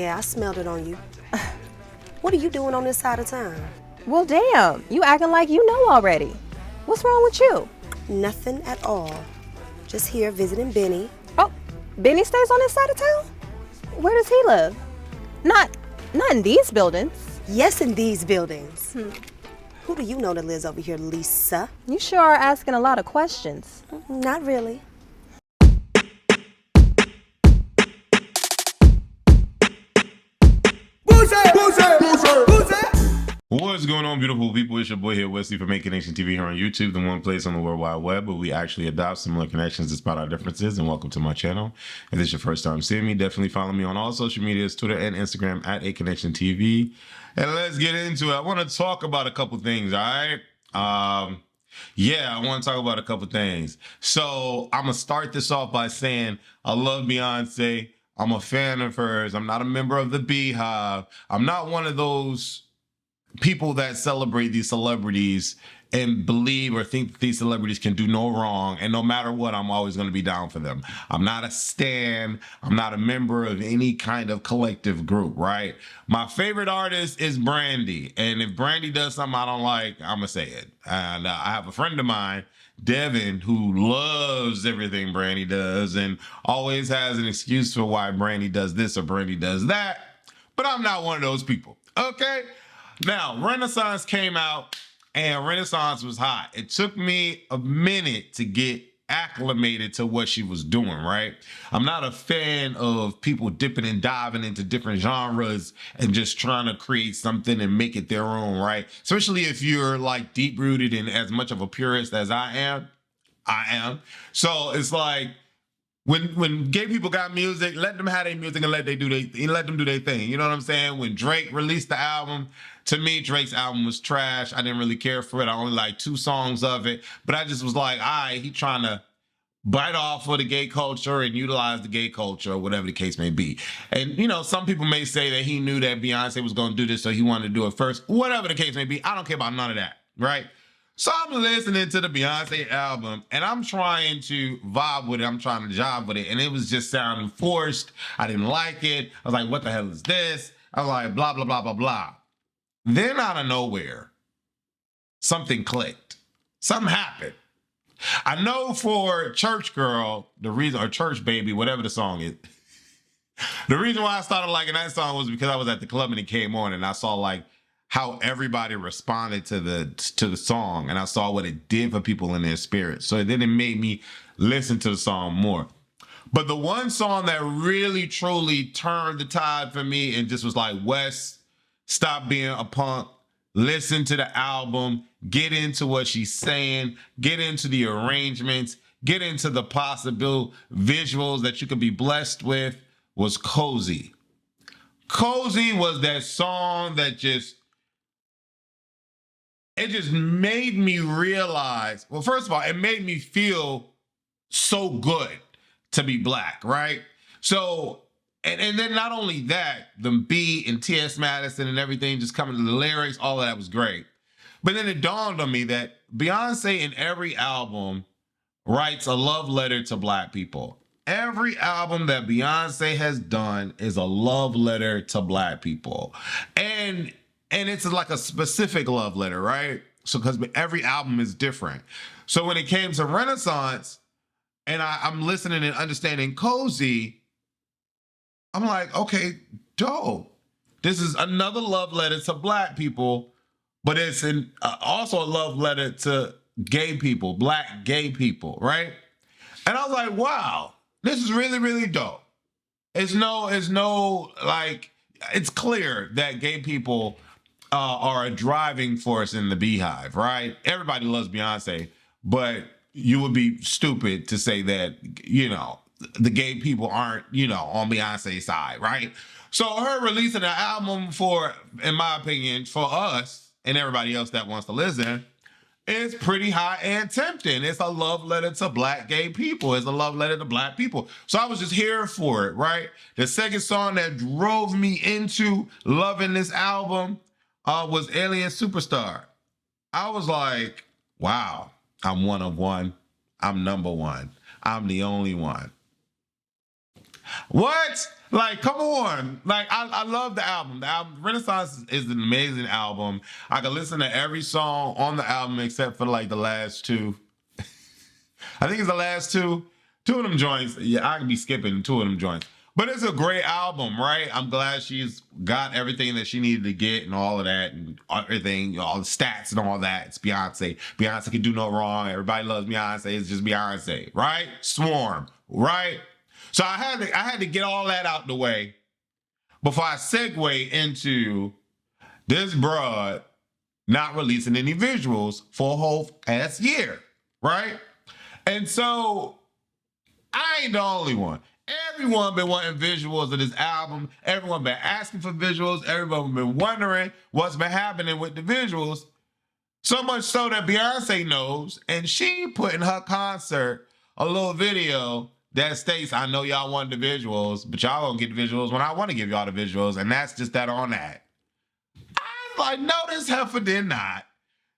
Yeah, I smelled it on you. What are you doing on this side of town? Well, damn, you acting like you know already. What's wrong with you? Nothing at all. Just here visiting Benny. Oh, Benny stays on this side of town? Where does he live? Not in these buildings. Yes, in these buildings. Who do you know that lives over here, Lisa? You sure are asking a lot of questions. Not really. What's going on, beautiful people? It's your boy here, Wesley from Make Connection TV here on YouTube, the one place on the World Wide Web where we actually adopt similar connections despite our differences. And welcome to my channel. If this is your first time seeing me, definitely follow me on all social medias, Twitter and Instagram at A Connection TV. And let's get into it. I want to talk about a couple things, all right? Yeah, I want to talk about a couple things. So I'm going to start this off by saying I love Beyonce. I'm a fan of hers. I'm not a member of the Beehive. I'm not one of those people that celebrate these celebrities and believe or think that these celebrities can do no wrong, and no matter what, I'm always going to be down for them. I'm not a stan. I'm not a member of any kind of collective group, right? My favorite artist is Brandy, and if Brandy does something I don't like, I'm going to say it. And I have a friend of mine, Devin, who loves everything Brandy does and always has an excuse for why Brandy does this or Brandy does that, but I'm not one of those people, okay? Now, Renaissance came out, and Renaissance was hot. It took me a minute to get acclimated to what she was doing, right? I'm not a fan of people dipping and diving into different genres and just trying to create something and make it their own, right? Especially if you're like deep-rooted and as much of a purist as I am. So it's like, when gay people got music, let them have their music and let them do their thing. You know what I'm saying? When Drake released the album, to me, Drake's album was trash. I didn't really care for it. I only liked 2 songs of it. But I just was like, all right, he trying to bite off of the gay culture and utilize the gay culture or whatever the case may be. And, you know, some people may say that he knew that Beyonce was going to do this, so he wanted to do it first. Whatever the case may be, I don't care about none of that, right? So I'm listening to the Beyonce album, and I'm trying to vibe with it. I'm trying to jive with it, and it was just sounding forced. I didn't like it. I was like, what the hell is this? I was like, blah, blah, blah, blah, blah. Then out of nowhere, something clicked. Something happened. I know for Church Girl, the reason, or Church Baby, whatever the song is, the reason why I started liking that song was because I was at the club and it came on, and I saw like how everybody responded to the song, and I saw what it did for people in their spirit. So then it made me listen to the song more. But the one song that really truly turned the tide for me and just was like, Wes, stop being a punk, listen to the album, get into what she's saying, get into the arrangements, get into the possible visuals that you could be blessed with, was Cozy. Cozy was that song that just made me realize, well, first of all, it made me feel so good to be black, right? So, and then not only that, the beat and T.S. Madison and everything just coming to the lyrics, all of that was great. But then it dawned on me that Beyonce in every album writes a love letter to black people. Every album that Beyonce has done is a love letter to black people. And it's like a specific love letter, right? So because every album is different. So when it came to Renaissance, and I'm listening and understanding Cozy, I'm like, okay, dope. This is another love letter to black people, but it's also a love letter to gay people, black gay people, right? And I was like, wow, this is really, really dope. It's clear that gay people are a driving force in the Beehive, right? Everybody loves Beyonce, but you would be stupid to say that, you know, the gay people aren't, you know, on Beyonce's side, right? So her releasing an album in my opinion, for us and everybody else that wants to listen, is pretty high and tempting. It's a love letter to black gay people. It's a love letter to black people. So I was just here for it, right? The second song that drove me into loving this album was Alien Superstar. I was like, wow, I'm one of one. I'm number one. I'm the only one. What? Like, come on. Like, I love the album. The album Renaissance is an amazing album. I can listen to every song on the album except for like the last two. I think it's the last two. Two of them joints. Yeah, I can be skipping two of them joints. But it's a great album, right? I'm glad she's got everything that she needed to get and all of that and everything, all the stats and all that. It's Beyonce. Beyonce can do no wrong. Everybody loves Beyonce. It's just Beyonce, right? Swarm, right? So I had to get all that out the way before I segue into this broad not releasing any visuals for a whole ass year, right? And so I ain't the only one. Everyone been wanting visuals of this album. Everyone been asking for visuals. Everyone been wondering what's been happening with the visuals. So much so that Beyonce knows, and she put in her concert a little video that states, I know y'all want the visuals, but y'all gonna get the visuals when I want to give y'all the visuals, and that's just that on that. I was like, no, this heifer did not.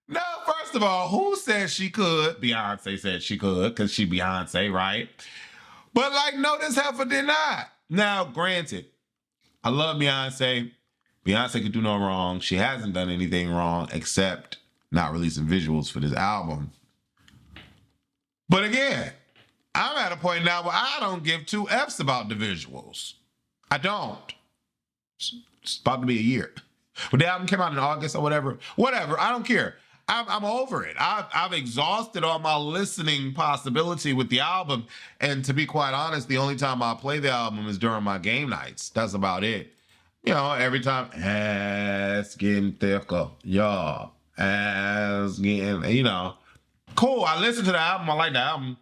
No, first of all, who said she could? Beyonce said she could, because she Beyonce, right? But like, no, this heifer did not. Now, granted, I love Beyonce. Beyonce could do no wrong. She hasn't done anything wrong except not releasing visuals for this album. But again, I'm at a point now where I don't give two F's about the visuals. I don't. It's about to be a year. But the album came out in August or whatever. Whatever, I don't care. I'm over it. I've exhausted all my listening possibility with the album. And to be quite honest, the only time I play the album is during my game nights. That's about it. You know, every time, ass getting thicker, y'all. Ass getting, you know. Cool, I listened to the album. I like the album.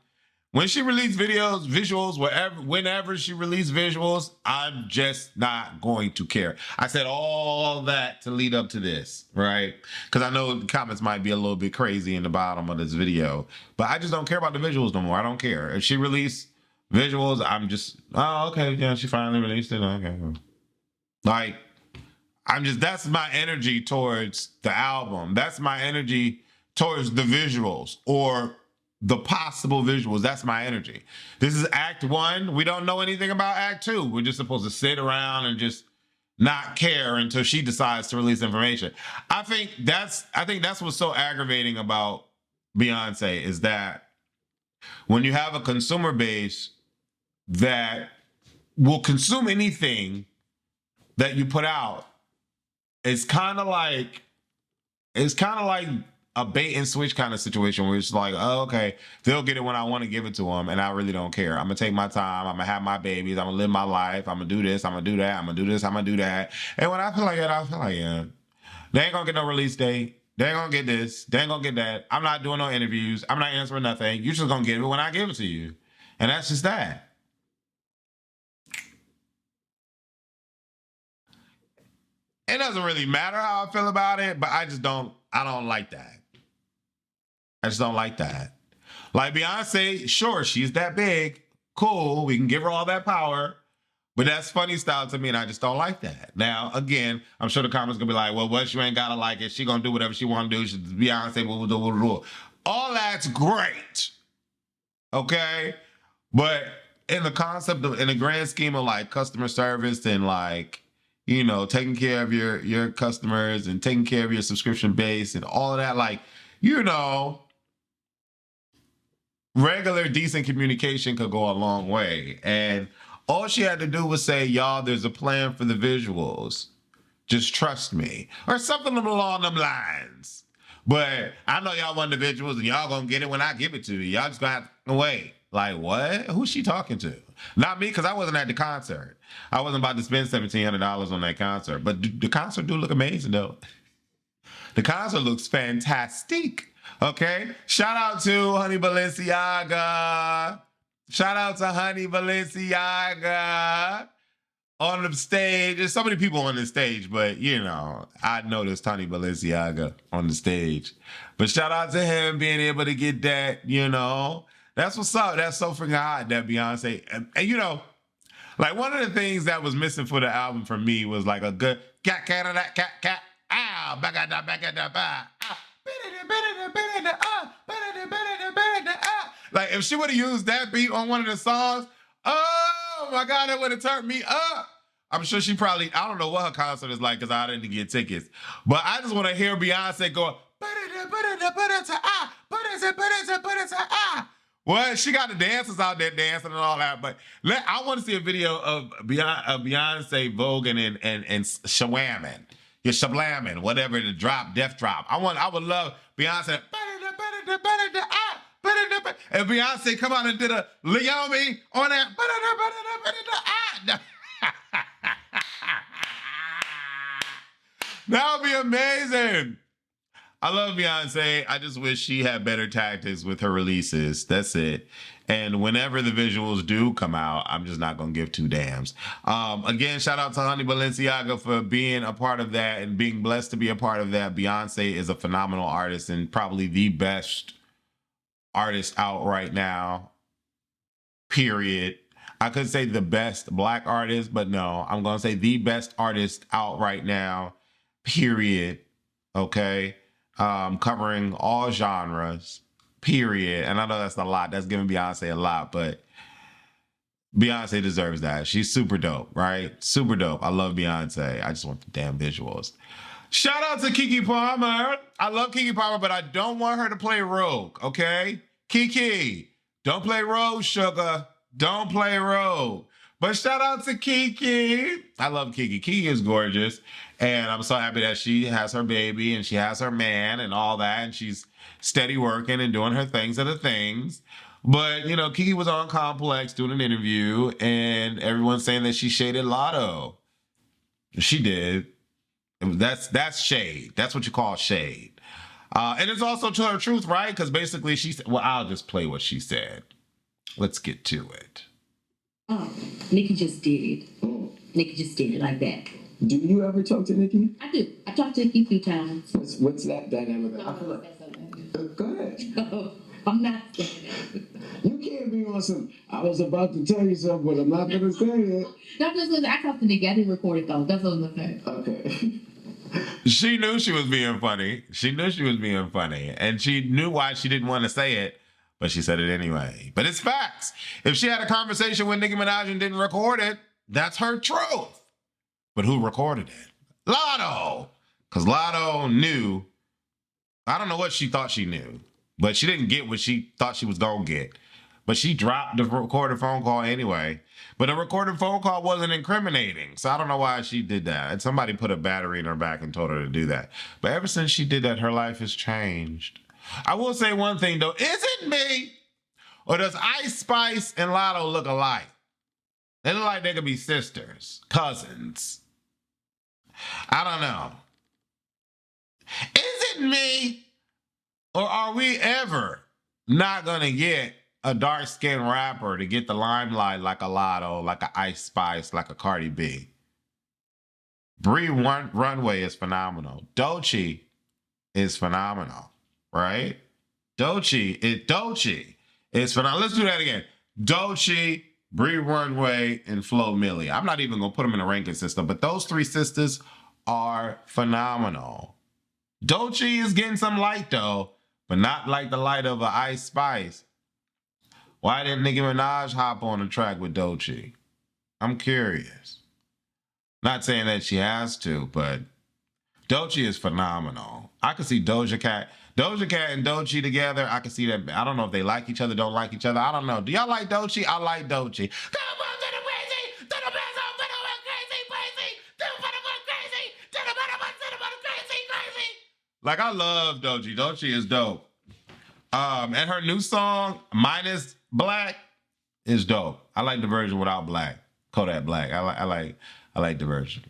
When she released visuals, whenever she released visuals, I'm just not going to care. I said all that to lead up to this, right? Because I know the comments might be a little bit crazy in the bottom of this video, but I just don't care about the visuals no more. I don't care. If she released visuals, I'm just, oh, okay, yeah, she finally released it. Okay. Like, that's my energy towards the album. That's my energy towards the visuals or the possible visuals. That's my energy. This is Act 1. We don't know anything about Act 2. We're just supposed to sit around and just not care until she decides to release information. I think that's what's so aggravating about Beyonce is that when you have a consumer base that will consume anything that you put out, it's kind of like a bait and switch kind of situation where it's like, oh, okay, they'll get it when I want to give it to them, and I really don't care. I'm gonna take my time. I'm gonna have my babies. I'm gonna live my life. I'm gonna do this. I'm gonna do that. I'm gonna do this. I'm gonna do that. And when I feel like that, I feel like, yeah, they ain't gonna get no release date. They ain't gonna get this. They ain't gonna get that. I'm not doing no interviews. I'm not answering nothing. You're just gonna get it when I give it to you, and that's just that. It doesn't really matter how I feel about it, but I don't like that. I just don't like that. Like Beyonce, sure, she's that big. Cool, we can give her all that power. But that's funny style to me, and I just don't like that. Now, again, I'm sure the comments gonna be like, well, what, you ain't gotta like it. She gonna do whatever she wanna do. She's Beyonce, blah, blah, blah, blah. All that's great, okay? But in the concept of, in the grand scheme of like customer service and like, you know, taking care of your customers and taking care of your subscription base and all of that, like, you know, regular decent communication could go a long way. And all she had to do was say, y'all, there's a plan for the visuals. Just trust me. Or something along them lines. But I know y'all want the visuals and y'all gonna get it when I give it to you. Y'all just gonna have to wait. Like, what? Who's she talking to? Not me, because I wasn't at the concert. I wasn't about to spend $1,700 on that concert. But the concert do look amazing, though. The concert looks fantastic. Okay? Shout out to Honey Balenciaga. Shout out to Honey Balenciaga on the stage. There's so many people on the stage, but, you know, I noticed Honey Balenciaga on the stage. But shout out to him being able to get that, you know. That's what's up. That's so freaking hot, that Beyonce. And you know, like one of the things that was missing for the album for me was like a good cat, ow, back at that, like if she would have used that beat on one of the songs, oh my God, that would have turned me up. I'm sure she probably, I don't know what her concert is like because I didn't get tickets. But I just want to hear Beyonce go, well, she got the dancers out there dancing and all that. But I want to see a video of Beyonce voguing and shawamming. You're shablamming, whatever, the drop, death drop. I would love Beyonce. And Beyonce come out and did a Leomi on that. That would be amazing. I love Beyonce. I just wish she had better tactics with her releases. That's it. And whenever the visuals do come out, I'm just not going to give two damns. Again, shout out to Honey Balenciaga for being a part of that and being blessed to be a part of that. Beyonce is a phenomenal artist and probably the best artist out right now, period. I could say the best Black artist, but no, I'm going to say the best artist out right now, period. Okay? Covering all genres, period. And I know that's a lot. That's giving Beyonce a lot, but Beyonce deserves that. She's super dope, right? Super dope. I love Beyonce. I just want the damn visuals. Shout out to Keke Palmer. I love Keke Palmer, but I don't want her to play Rogue, okay? Keke, don't play Rogue, sugar. Don't play Rogue. But shout out to Keke. I love Keke. Keke is gorgeous. And I'm so happy that she has her baby and she has her man and all that. And she's steady working and doing her things and the things. But, you know, Keke was on Complex doing an interview and everyone's saying that she shaded Latto. She did. That's shade. That's what you call shade. And it's also to her truth, right? Because basically she said, well, I'll just play what she said. Let's get to it. Oh, Nikki just did it. Nikki just did it like that. Do you ever talk to Nikki? I do. I talked to Nikki a few times. What's that dynamic? I feel like, go ahead. I'm not saying that. You can't be on some, I was about to tell you something, but I'm not going to say it. No, just listen. I talked to Nikki. I didn't record it, though. That's what I'm saying. Okay. She knew she was being funny. She knew she was being funny. And she knew why she didn't want to say it, but she said it anyway. But it's facts. If she had a conversation with Nicki Minaj and didn't record it, that's her truth. But who recorded it? Latto. Because Latto knew. I don't know what she thought she knew, but she didn't get what she thought she was going to get. But she dropped the recorded phone call anyway. But the recorded phone call wasn't incriminating. So I don't know why she did that. And somebody put a battery in her back and told her to do that. But ever since she did that, her life has changed. I will say one thing, though. Is it me? Or does Ice Spice and Latto look alike? They look like they could be sisters, cousins. I don't know. Is it me? Or are we ever not going to get a dark-skinned rapper to get the limelight like a Latto, like a Ice Spice, like a Cardi B? Bree Runway is phenomenal. Doechii is phenomenal, right? Doechii is phenomenal. Let's do that again. Doechii, Bree Runway, and Flo Milli. I'm not even going to put them in a ranking system, but those three sisters are phenomenal. Doechii is getting some light, though, but not like the light of an Ice Spice. Why didn't Nicki Minaj hop on the track with Doechii? I'm curious. Not saying that she has to, but Doechii is phenomenal. I could see Doja Cat and Doechii together. I can see that. I don't know if they like each other, don't like each other. I don't know. Do y'all like Doechii? I like Doechii. Like, I love Doechii. Doechii is dope. And her new song, Minus Black, is dope. I like the version without Black. Kodak Black. I like the version.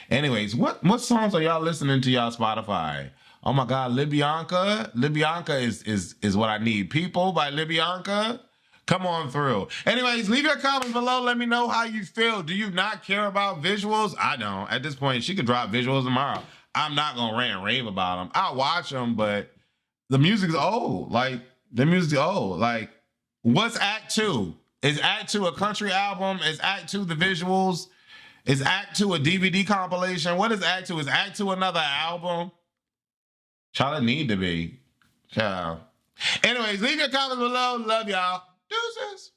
Anyways, what songs are y'all listening to y'all Spotify? Oh my God, Libianca. Libianca is what I need. People by Libianca. Come on through. Anyways, leave your comments below. Let me know how you feel. Do you not care about visuals? I don't. At this point, she could drop visuals tomorrow. I'm not going to rant and rave about them. I'll watch them, but the music's old. Like, the music's old. Like, what's Act 2? Is Act 2 a country album? Is Act 2 the visuals? Is Act 2 a DVD compilation? What is Act 2? Is Act 2 another album? Child, it need to be. Child. Anyways, leave your comments below. Love y'all. Deuces.